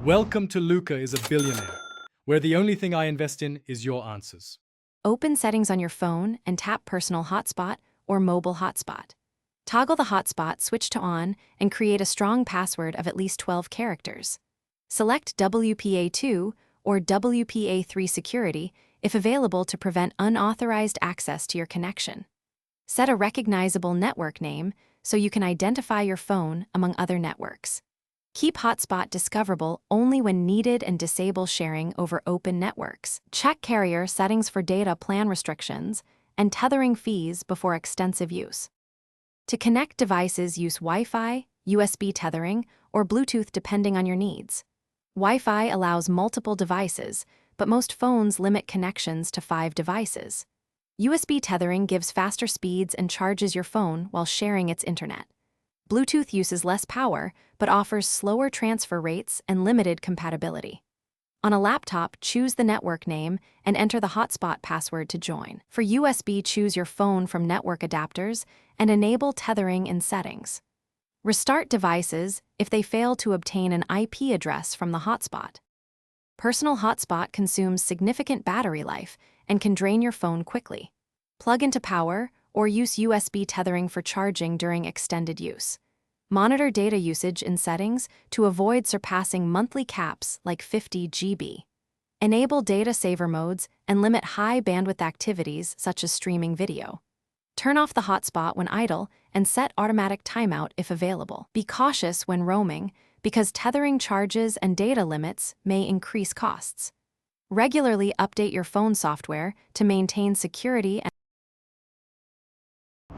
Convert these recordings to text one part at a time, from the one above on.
Welcome to Luca is a Billionaire, where the only thing I invest in is your answers. Open Settings on your phone and tap Personal Hotspot or Mobile Hotspot. Toggle the hotspot switch to on and create a strong password of at least 12 characters. Select WPA2 or WPA3 security if available to prevent unauthorized access to your connection. Set a recognizable network name so you can identify your phone among other networks. Keep hotspot discoverable only when needed and disable sharing over open networks. Check carrier settings for data plan restrictions and tethering fees before extensive use. To connect devices, use Wi-Fi, USB tethering, or Bluetooth depending on your needs. Wi-Fi allows multiple devices, but most phones limit connections to 5 devices. USB tethering gives faster speeds and charges your phone while sharing its internet. Bluetooth uses less power, but offers slower transfer rates and limited compatibility. On a laptop, choose the network name and enter the hotspot password to join. For USB, choose your phone from network adapters and enable tethering in settings. Restart devices if they fail to obtain an IP address from the hotspot. Personal Hotspot consumes significant battery life and can drain your phone quickly. Plug into power or use USB tethering for charging during extended use. Monitor data usage in settings to avoid surpassing monthly caps like 50 GB. Enable data saver modes and limit high bandwidth activities such as streaming video. Turn off the hotspot when idle and set automatic timeout if available. Be cautious when roaming because tethering charges and data limits may increase costs. Regularly update your phone software to maintain security and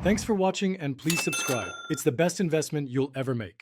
Thanks for watching and please subscribe. It's the best investment you'll ever make.